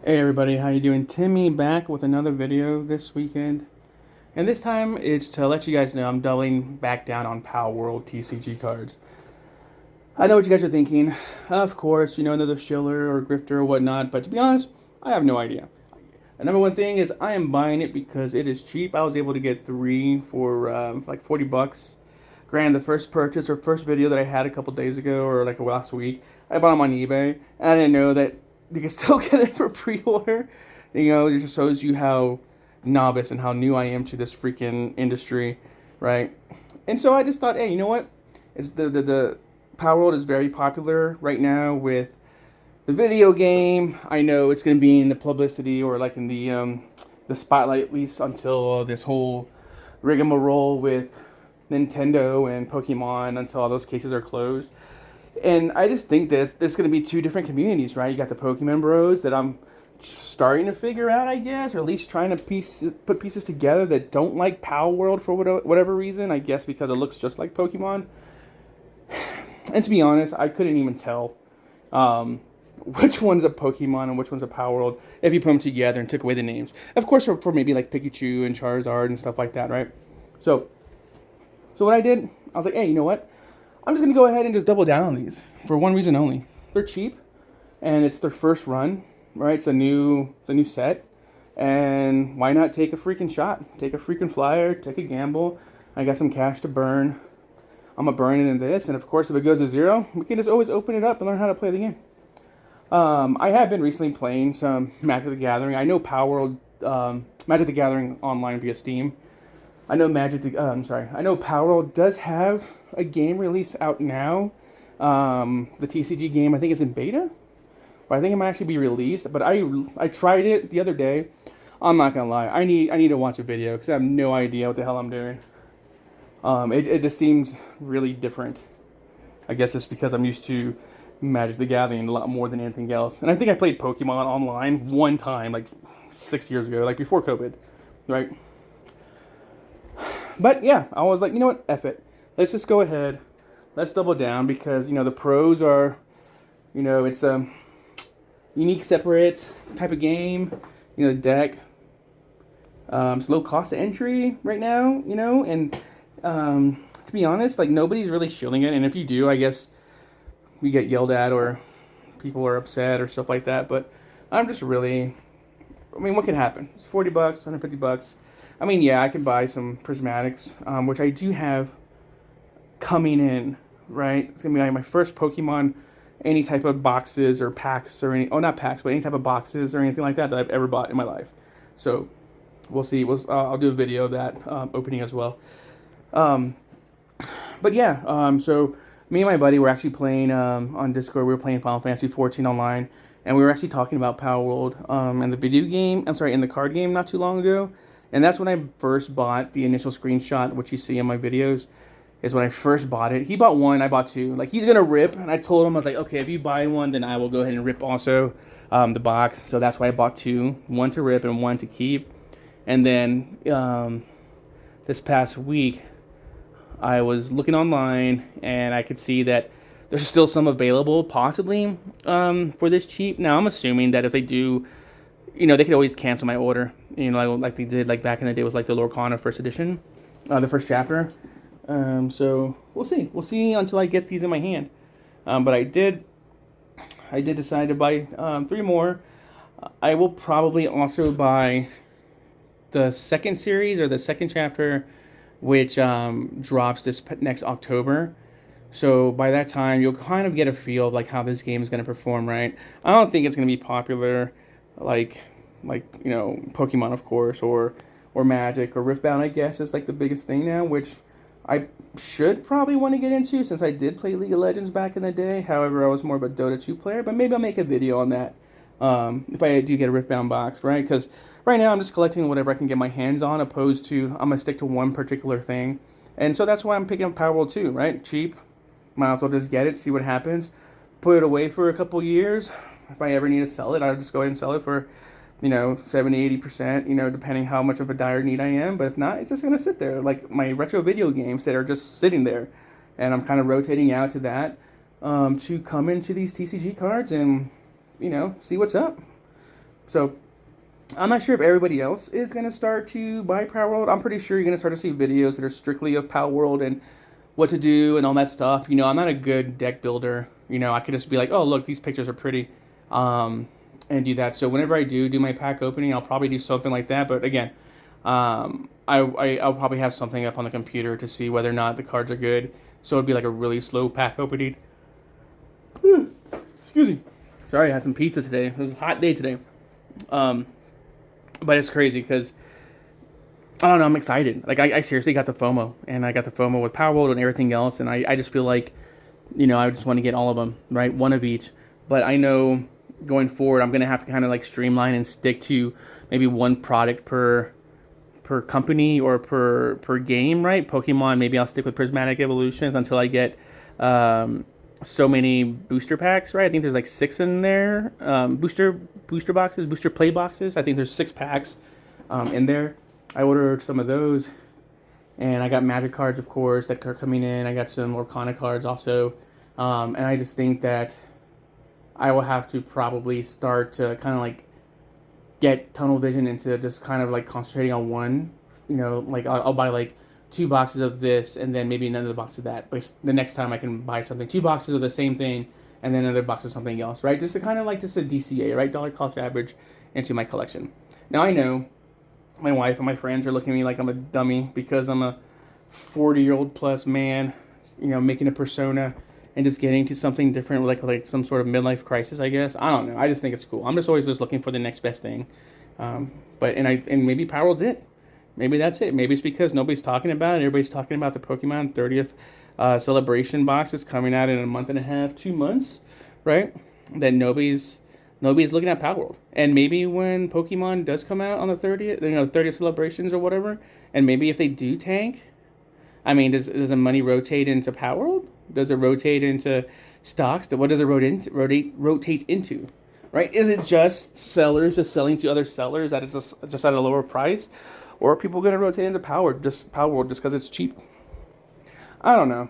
Hey everybody, how you doing? Timmy back with another video this weekend. And this time it's to let you guys know I'm doubling back down on Palworld TCG cards. I know what you guys are thinking. Of course, another shiller or grifter or whatnot, but to be honest, I have no idea. The number one thing is I am buying it because it is cheap. I was able to get three for like 40 bucks. Granted, the first purchase or first video that I had a couple days ago or like last week, I bought them on eBay. And I didn't know that you can still get it for pre-order. It just shows you how novice and how new I am to this freaking industry, right? And so I just thought, hey, you know what? It's the Power World is very popular right now with the video game. I know it's going to be in the publicity or like in the spotlight at least until this whole rigmarole with Nintendo and Pokemon until all those cases are closed. And I just think there's going to be two different communities, right? You got the Pokemon Bros that I'm starting to figure out, I guess, or at least trying to put pieces together that don't like Palworld for whatever reason. I guess because it looks just like Pokemon. And to be honest, I couldn't even tell which one's a Pokemon and which one's a Palworld if you put them together and took away the names. Of course, for maybe like Pikachu and Charizard and stuff like that, right? So what I did, I was like, hey, you know what? I'm just going to go ahead and just double down on these for one reason only. They're cheap, and it's their first run, right? It's a new set, and why not take a freaking shot? Take a freaking flyer, take a gamble. I got some cash to burn. I'm going to burn it in this, and of course, if it goes to zero, we can just always open it up and learn how to play the game. I have been recently playing some Magic the Gathering. I know Magic the Gathering online via Steam. I know I know Palworld does have a game release out now. The TCG game, I think it's in beta. Or I think it might actually be released. But I tried it the other day. I'm not gonna lie. I need to watch a video because I have no idea what the hell I'm doing. It just seems really different. I guess it's because I'm used to Magic the Gathering a lot more than anything else. And I think I played Pokemon online one time, like 6 years ago, like before COVID, right? But yeah, I was like, you know what, F it. Let's just go ahead. Let's double down because, the pros are, it's a unique, separate type of game. Deck. It's low cost of entry right now, and to be honest, like nobody's really shielding it. And if you do, I guess we get yelled at or people are upset or stuff like that. But I'm just really, what can happen? It's $40, $150. Yeah, I can buy some prismatics, which I do have coming in, right? It's going to be like my first Pokemon, any type of boxes or packs or not packs, but any type of boxes or anything like that I've ever bought in my life. So we'll see. I'll do a video of that opening as well. But yeah, so me and my buddy were actually playing on Discord. We were playing Final Fantasy 14 online, and we were actually talking about Palworld and the video game. In the card game not too long ago. And that's when I first bought the initial screenshot, which you see in my videos, is when I first bought it. He bought one, I bought two. Like, he's going to rip, and I told him, I was like, okay, if you buy one, then I will go ahead and rip also the box. So that's why I bought two, one to rip and one to keep. And then this past week, I was looking online, and I could see that there's still some available, possibly, for this cheap. Now, I'm assuming that if they do, they could always cancel my order, like they did like back in the day with like the Lorcana first edition, the first chapter. So we'll see. We'll see until I get these in my hand. But I did decide to buy three more. I will probably also buy the second series or the second chapter, which drops this next October. So by that time, you'll kind of get a feel of like how this game is going to perform, right? I don't think it's going to be popular like Pokemon, of course, or Magic or Riftbound, I guess, is like the biggest thing now, which I should probably want to get into since I did play League of Legends back in the day. However, I was more of a Dota 2 player, but maybe I'll make a video on that if I do get a Riftbound box, right? Because right now I'm just collecting whatever I can get my hands on, opposed to I'm going to stick to one particular thing. And so that's why I'm picking up Palworld 2, right? Cheap. Might as well just get it, see what happens. Put it away for a couple years. If I ever need to sell it, I'll just go ahead and sell it for, 70-80%, depending how much of a dire need I am. But if not, it's just going to sit there, like my retro video games that are just sitting there. And I'm kind of rotating out to that to come into these TCG cards and, see what's up. So I'm not sure if everybody else is going to start to buy Palworld. I'm pretty sure you're going to start to see videos that are strictly of Palworld and what to do and all that stuff. I'm not a good deck builder. I could just be like, oh, look, these pictures are pretty, and do that. So whenever I do my pack opening, I'll probably do something like that. But again, I'll probably have something up on the computer to see whether or not the cards are good. So it'd be like a really slow pack opening. Excuse me. Sorry, I had some pizza today. It was a hot day today. But it's crazy because I don't know. I'm excited. Like I seriously got the FOMO, and I got the FOMO with Palworld and everything else, and I just feel like, I just want to get all of them, right? One of each. But I know going forward, I'm gonna have to kind of like streamline and stick to maybe one product per company or per game, right? Pokemon, maybe I'll stick with Prismatic Evolutions until I get so many booster packs, right? I think there's like 6 in there. Booster boxes, booster play boxes. I think there's 6 packs in there. I ordered some of those, and I got Magic cards, of course, that are coming in. I got some Arcana cards also, and I just think that I will have to probably start to kind of like get tunnel vision into just kind of like concentrating on one. Like I'll buy like 2 boxes of this and then maybe another box of that. But the next time I can buy something, 2 boxes of the same thing and then another box of something else, right? Just to kind of like just a DCA, right? Dollar cost average into my collection. Now I know my wife and my friends are looking at me like I'm a dummy because I'm a 40-year-old plus man, making a persona and just getting to something different, like some sort of midlife crisis, I guess. I don't know. I just think it's cool. I'm just always just looking for the next best thing. But maybe Palworld's it. Maybe that's it. Maybe it's because nobody's talking about it. Everybody's talking about the Pokemon 30th celebration box is coming out in a month and a half, 2 months, right? That nobody's looking at Palworld. And maybe when Pokemon does come out on the 30th, 30th celebrations or whatever, and maybe if they do tank, I mean, does the money rotate into Palworld? Does it rotate into stocks? What does it rotate into? Right? Is it just sellers just selling to other sellers that is just at a lower price? Or are people going to rotate into Palworld just because it's cheap? I don't know.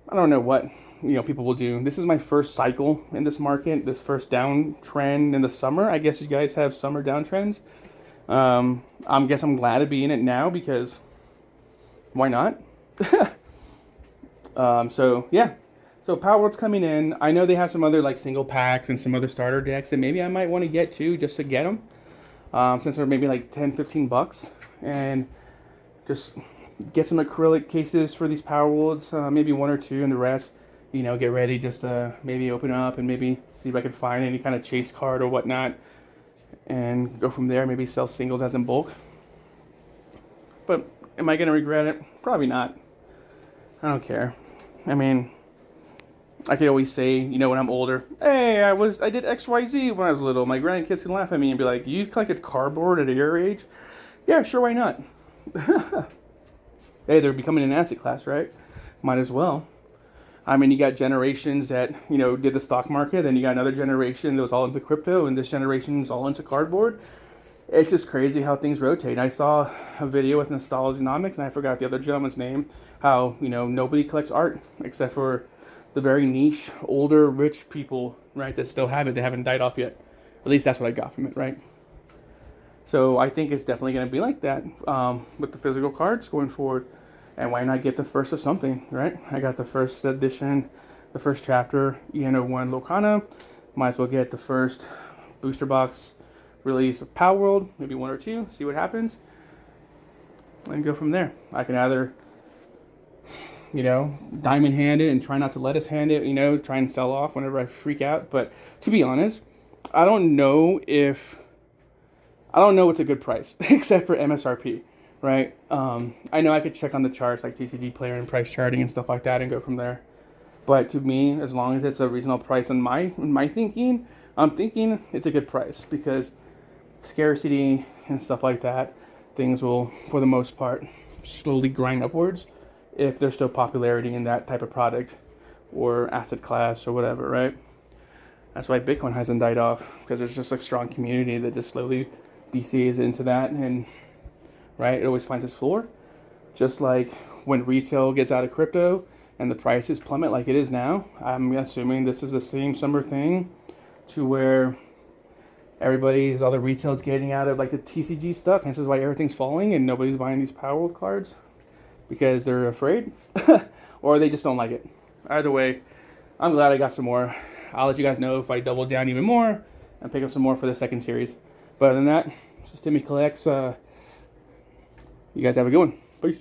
I don't know what people will do. This is my first cycle in this market, this first downtrend in the summer. I guess you guys have summer downtrends. I'm glad to be in it now because why not? So yeah. So Palworld's coming in. I know they have some other like single packs and some other starter decks that maybe I might want to get too, just to get them. Since they're maybe like $10-15, and just get some acrylic cases for these Palworlds, maybe 1 or 2, and the rest, get ready just to maybe open up and maybe see if I can find any kind of chase card or whatnot, and go from there. Maybe sell singles as in bulk. But am I gonna regret it? Probably not. I don't care. I mean, I could always say, when I'm older, hey, I did XYZ when I was little. My grandkids can laugh at me and be like, you collected cardboard at your age? Yeah, sure, why not? Hey, they're becoming an asset class, right? Might as well. I mean, you got generations that, did the stock market, then you got another generation that was all into crypto, and this generation's all into cardboard. It's just crazy how things rotate. I saw a video with Nostalgianomics, and I forgot the other gentleman's name, how, nobody collects art except for the very niche, older, rich people, right, that still have it. They haven't died off yet. At least that's what I got from it, right? So I think it's definitely going to be like that with the physical cards going forward. And why not get the first of something, right? I got the first edition, the first chapter, EN01 Locana. Might as well get the first booster box release of Palworld, maybe 1 or 2, see what happens, and go from there. I can either diamond hand it and try not to let us hand it, try and sell off whenever I freak out. But to be honest, I don't know what's a good price except for MSRP, right? I know I could check on the charts like TCG Player and price charting and stuff like that and go from there. But to me, as long as it's a reasonable price in my thinking, I'm thinking it's a good price because scarcity and stuff like that, things will, for the most part, slowly grind upwards if there's still popularity in that type of product or asset class or whatever, right? That's why Bitcoin hasn't died off, because there's just a strong community that just slowly DCAs into that, and right, it always finds its floor. Just like when retail gets out of crypto and the prices plummet like it is now, I'm assuming this is the same summer thing to where all the retail's getting out of like the TCG stuff, and this is why everything's falling and nobody's buying these Palworld cards because they're afraid or they just don't like it. Either way, I'm glad I got some more. I'll let you guys know if I double down even more and pick up some more for the second series. But other than that, this is Timmy Collects. You guys have a good one. Peace.